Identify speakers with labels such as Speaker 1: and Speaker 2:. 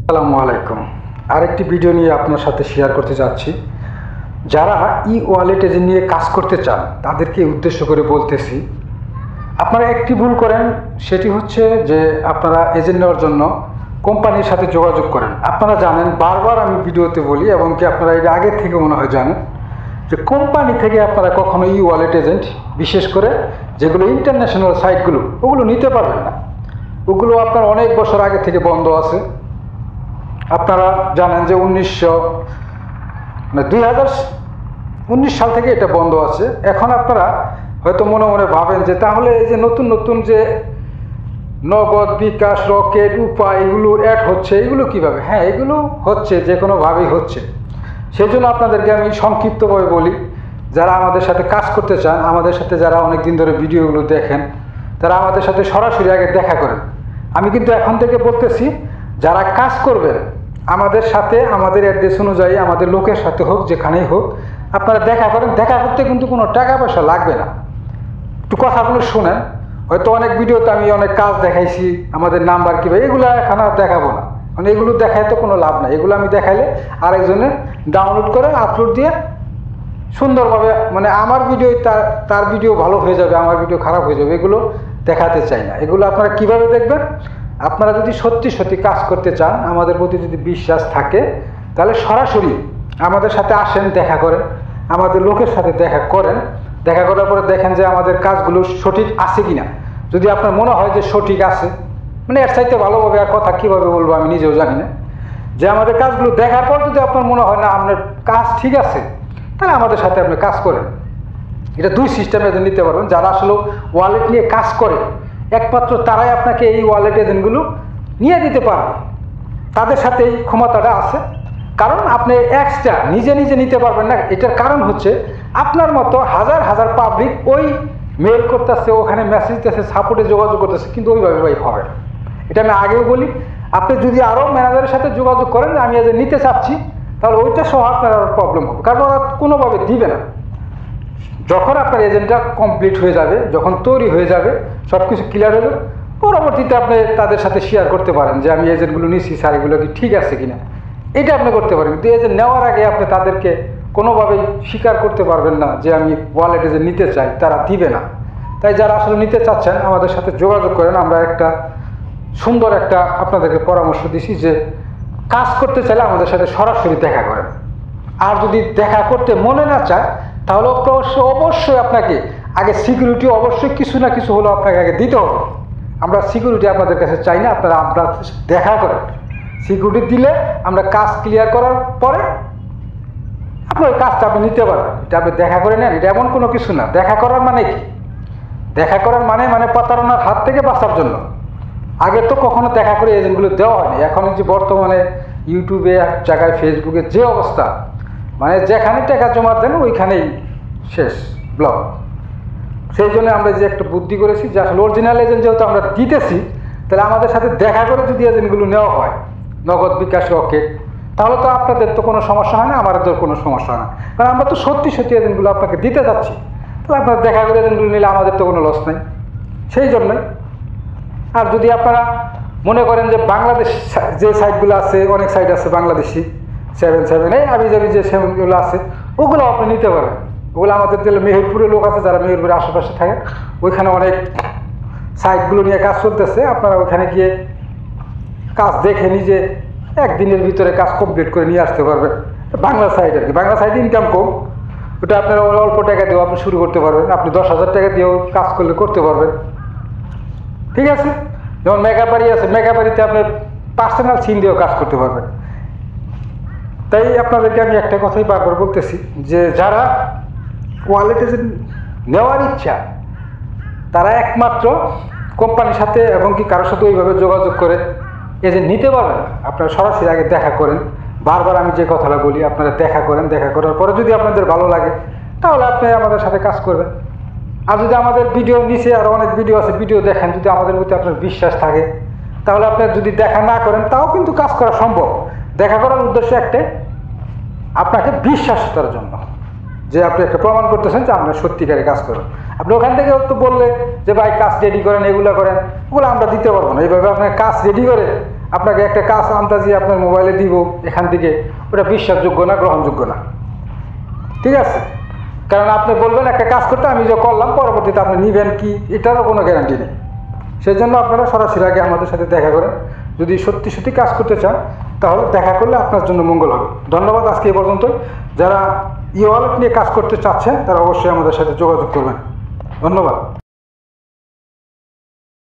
Speaker 1: আসসালামু আলাইকুম। আরেকটি ভিডিও নিয়ে আপনার সাথে শেয়ার করতে যাচ্ছি। যারা ওয়ালেট এজেন্ট নিয়ে কাজ করতে চান তাদেরকে উদ্দেশ্য করে বলতেছি, আপনারা একটি ভুল করেন, সেটি হচ্ছে যে আপনারা এজেন্ট নেওয়ার জন্য কোম্পানির সাথে যোগাযোগ করেন। আপনারা জানেন, বারবার আমি ভিডিওতে বলি এবং কি আপনারা এর আগে থেকে মনে হয় জানেন যে কোম্পানি থেকে আপনারা কখনো ওয়ালেট এজেন্ট, বিশেষ করে যেগুলো ইন্টারন্যাশনাল সাইটগুলো, ওগুলো নিতে পারবেন না। ওগুলো আপনার অনেক বছর আগে থেকে বন্ধ আছে। আপনারা জানেন যে 2019 সাল থেকে এটা বন্ধ আছে। এখন আপনারা হয়তো মনে মনে ভাবেন যে তাহলে এই যে নতুন নতুন যে নগদ, বিকাশ, রকেট, উপায় এগুলো অ্যাড হচ্ছে, এগুলো কিভাবে? হ্যাঁ, এগুলো হচ্ছে, যে কোনোভাবেই হচ্ছে। সেই জন্য আপনাদেরকে আমি সংক্ষিপ্তভাবে বলি, যারা আমাদের সাথে কাজ করতে চান, আমাদের সাথে যারা অনেক দিন ধরে ভিডিওগুলো দেখেন, তারা আমাদের সাথে সরাসরি আগে দেখা করেন। আমি কিন্তু এখন থেকে বলতেছি, যারা কাজ করবেন আমাদের সাথে, আমাদের অ্যাড্রেস অনুযায়ী, আমাদের লোকের সাথে হোক, যেখানেই হোক, আপনারা দেখা করেন। দেখা করতে কিন্তু কোনো টাকা পয়সা লাগবে না। একটু কথাগুলো শোনেন। হয়তো অনেক ভিডিওতে আমি অনেক কাজ দেখাইছি, আমাদের নাম্বার কীভাবে, এগুলো এখন আর দেখাবো না। মানে এগুলো দেখায় তো কোনো লাভ নাই। এগুলো আমি দেখাইলে আরেকজনে ডাউনলোড করে আপলোড দিয়ে সুন্দরভাবে, মানে আমার ভিডিও তার ভিডিও ভালো হয়ে যাবে, আমার ভিডিও খারাপ হয়ে যাবে, এগুলো দেখাতে চাই না। এগুলো আপনারা কিভাবে দেখবেন? আপনারা যদি সত্যি সত্যি কাজ করতে চান, আমাদের প্রতি যদি বিশ্বাস থাকে, তাহলে সরাসরি আমাদের সাথে আসেন, দেখা করেন, আমাদের লোকের সাথে দেখা করেন। দেখা করার পরে দেখেন যে আমাদের কাজগুলো সঠিক আছে কিনা। যদি আপনার মনে হয় যে সঠিক আছে, মানে এর চাইতে ভালোভাবে আর কথা কীভাবে বলবো আমি নিজেও জানি না, যে আমাদের কাজগুলো দেখার পর যদি আপনার মনে হয় না আপনার কাজ ঠিক আছে, তাহলে আমাদের সাথে আপনি কাজ করেন। এটা দুই সিস্টেমে নিতে পারবেন। যারা আসলে ওয়ালেট নিয়ে কাজ করে, একমাত্র তারাই আপনাকে এই ওয়ালেট এজেন্টগুলো নিয়ে দিতে পারবে। তাদের সাথে এই ক্ষমতাটা আছে। কারণ আপনি এক্সট্রা নিজে নিজে নিতে পারবেন না। এটার কারণ হচ্ছে আপনার মতো হাজার হাজার পাবলিক ওই মেল করতেছে, ওখানে মেসেজ দিতেছে, সাপোর্টে যোগাযোগ করতেছে, কিন্তু ওইভাবে ভাই হবে না। এটা আমি আগেও বলি, আপনি যদি আরও ম্যানেজারের সাথে যোগাযোগ করেন, আমি এজেন্ট নিতে চাচ্ছি, তাহলে ওইটা সহ আপনার আরও প্রবলেম হবে। কারণ ওরা কোনোভাবে দিবে না। যখন আপনার এজেন্টটা কমপ্লিট হয়ে যাবে, যখন তৈরি হয়ে যাবে, সব কিছু ক্লিয়ার হয়ে যাবে, পরবর্তীতে আপনি তাদের সাথে শেয়ার করতে পারেন যে আমি এজেন্টগুলো নিচ্ছি, স্যার এগুলো কি ঠিক আছে কিনা, এটা আপনি করতে পারেন। কিন্তু এজেন্ট নেওয়ার আগে আপনি তাদেরকে কোনোভাবেই স্বীকার করতে পারবেন না যে আমি ওয়ালেট এজেন্ট নিতে চাই, তারা দিবে না। তাই যারা আসলে নিতে চাচ্ছেন আমাদের সাথে যোগাযোগ করেন। আমরা একটা সুন্দর একটা আপনাদেরকে পরামর্শ দিছি যে কাজ করতে চাইলে আমাদের সাথে সরাসরি দেখা করেন। আর যদি দেখা করতে মনে না চায়, তাহলে অবশ্যই আপনাকে আগে সিকিউরিটি অবশ্যই কিছু না কিছু হলেও আপনাকে আগে দিতে হবে। আমরা সিকিউরিটি আপনাদের কাছে চাই না, আপনারা আপনার দেখা করেন। সিকিউরিটি দিলে আমরা কাজ ক্লিয়ার করার পরে আপনার কাজটা আপনি নিতে পারবেন। এটা আপনি দেখা করে নেন, এটা এমন কোনো কিছু না। দেখা করার মানে কি? দেখা করার মানে প্রতারণার হাত থেকে বাঁচার জন্য। আগে তো কখনো দেখা করে এজেন্টগুলো দেওয়া হয়নি। এখন যে বর্তমানে ইউটিউবে, এক জায়গায় ফেসবুকে যে অবস্থা, মানে যেখানে টাকা জমা দেন ওইখানেই শেষ ব্লক। সেই জন্য আমরা যে একটা বুদ্ধি করেছি যে আসলে অরিজিনাল এজেন্ট যেহেতু আমরা দিতেছি, তাহলে আমাদের সাথে দেখা করে যদি এজেন্টগুলো নেওয়া হয়, নগদ, বিকাশ, রকেট, তাহলে তো আপনাদের তো কোনো সমস্যা হয় না, আমাদের তো কোনো সমস্যা হয় না। কারণ আমরা তো সত্যি সত্যি এজেন্টগুলো আপনাকে দিতে যাচ্ছি। তাহলে আপনার দেখা করে এজেন্টগুলো নিলে আমাদের তো কোনো লস নেই। সেই জন্যই। আর যদি আপনারা মনে করেন যে বাংলাদেশ যে সাইটগুলো আছে, অনেক সাইট আছে বাংলাদেশি, 77 এই আবিজাবি যে সেগুলো আছে, ওগুলো আপনি নিতে পারেন। ওগুলো আমাদের দিলে মেহেরপুরের লোক আছে, যারা মেহেরপুরের আশেপাশে থাকে, ওইখানে অনেক সাইটগুলো নিয়ে কাজ চলতেছে। আপনারা ওইখানে গিয়ে কাজ দেখে নিজে একদিনের ভিতরে কাজ কমপ্লিট করে নিয়ে আসতে পারবেন। বাংলা সাইট আর কি, বাংলা সাইটে ইনকাম কম, ওটা আপনারা অল্প টাকা দিয়েও আপনি শুরু করতে পারবেন। আপনি 10,000 টাকা দিয়েও কাজ করলে করতে পারবেন। ঠিক আছে? যেমন মেকাপারি আছে, মেকাপারিতে আপনি পার্সোনাল সিম দিয়েও কাজ করতে পারবেন। তাই আপনাদেরকে আমি একটা কথাই বারবার বলতেছি যে যারা ওয়ালেট এজেন্ট নেওয়ার ইচ্ছা, তারা একমাত্র কোম্পানির সাথে এবং কি কারোর সাথে ওইভাবে যোগাযোগ করে এজেন্ট নিতে পারবেন। আপনারা সরাসরি আগে দেখা করেন। বারবার আমি যে কথাটা বলি, আপনারা দেখা করেন। দেখা করার পরে যদি আপনাদের ভালো লাগে, তাহলে আপনি আমাদের সাথে কাজ করবেন। আর যদি আমাদের ভিডিও নিচে আরও অনেক ভিডিও আছে, ভিডিও দেখেন, যদি আমাদের প্রতি আপনার বিশ্বাস থাকে, তাহলে আপনি যদি দেখা না করেন, তাও কিন্তু কাজ করা সম্ভব। দেখা করার উদ্দেশ্য একটাই, আপনাকে বিশ্বাস করার জন্য, যে আপনি একটা প্রমাণ করতেছেন যে আপনার সত্যিকারে কাজ করেন। আপনি ওখান থেকে তো বললে যে ভাই কাজ রেডি করেন, এগুলো করেন, ওগুলো আমরা দিতে পারবো না। এইভাবে আপনার কাজ রেডি করে আপনাকে একটা কাজ আন্দাজি আপনার মোবাইলে দিব এখান থেকে, ওটা বিশ্বাসযোগ্য না, গ্রহণযোগ্য না। ঠিক আছে? কারণ আপনি বলবেন একটা কাজ করতে, আমি যে করলাম, পরবর্তীতে আপনি নেবেন কি এটারও কোনো গ্যারান্টি নেই। সেই জন্য আপনারা সরাসরি আগে আমাদের সাথে দেখা করেন। যদি সত্যি সত্যি কাজ করতে চান তাহলে দেখা করলে আপনার জন্য মঙ্গল হবে। ধন্যবাদ। আজকে এই পর্যন্ত। যারা ই ওয়ালেট নিয়ে কাজ করতে চাচ্ছেন তারা অবশ্যই আমাদের সাথে যোগাযোগ করবেন। ধন্যবাদ।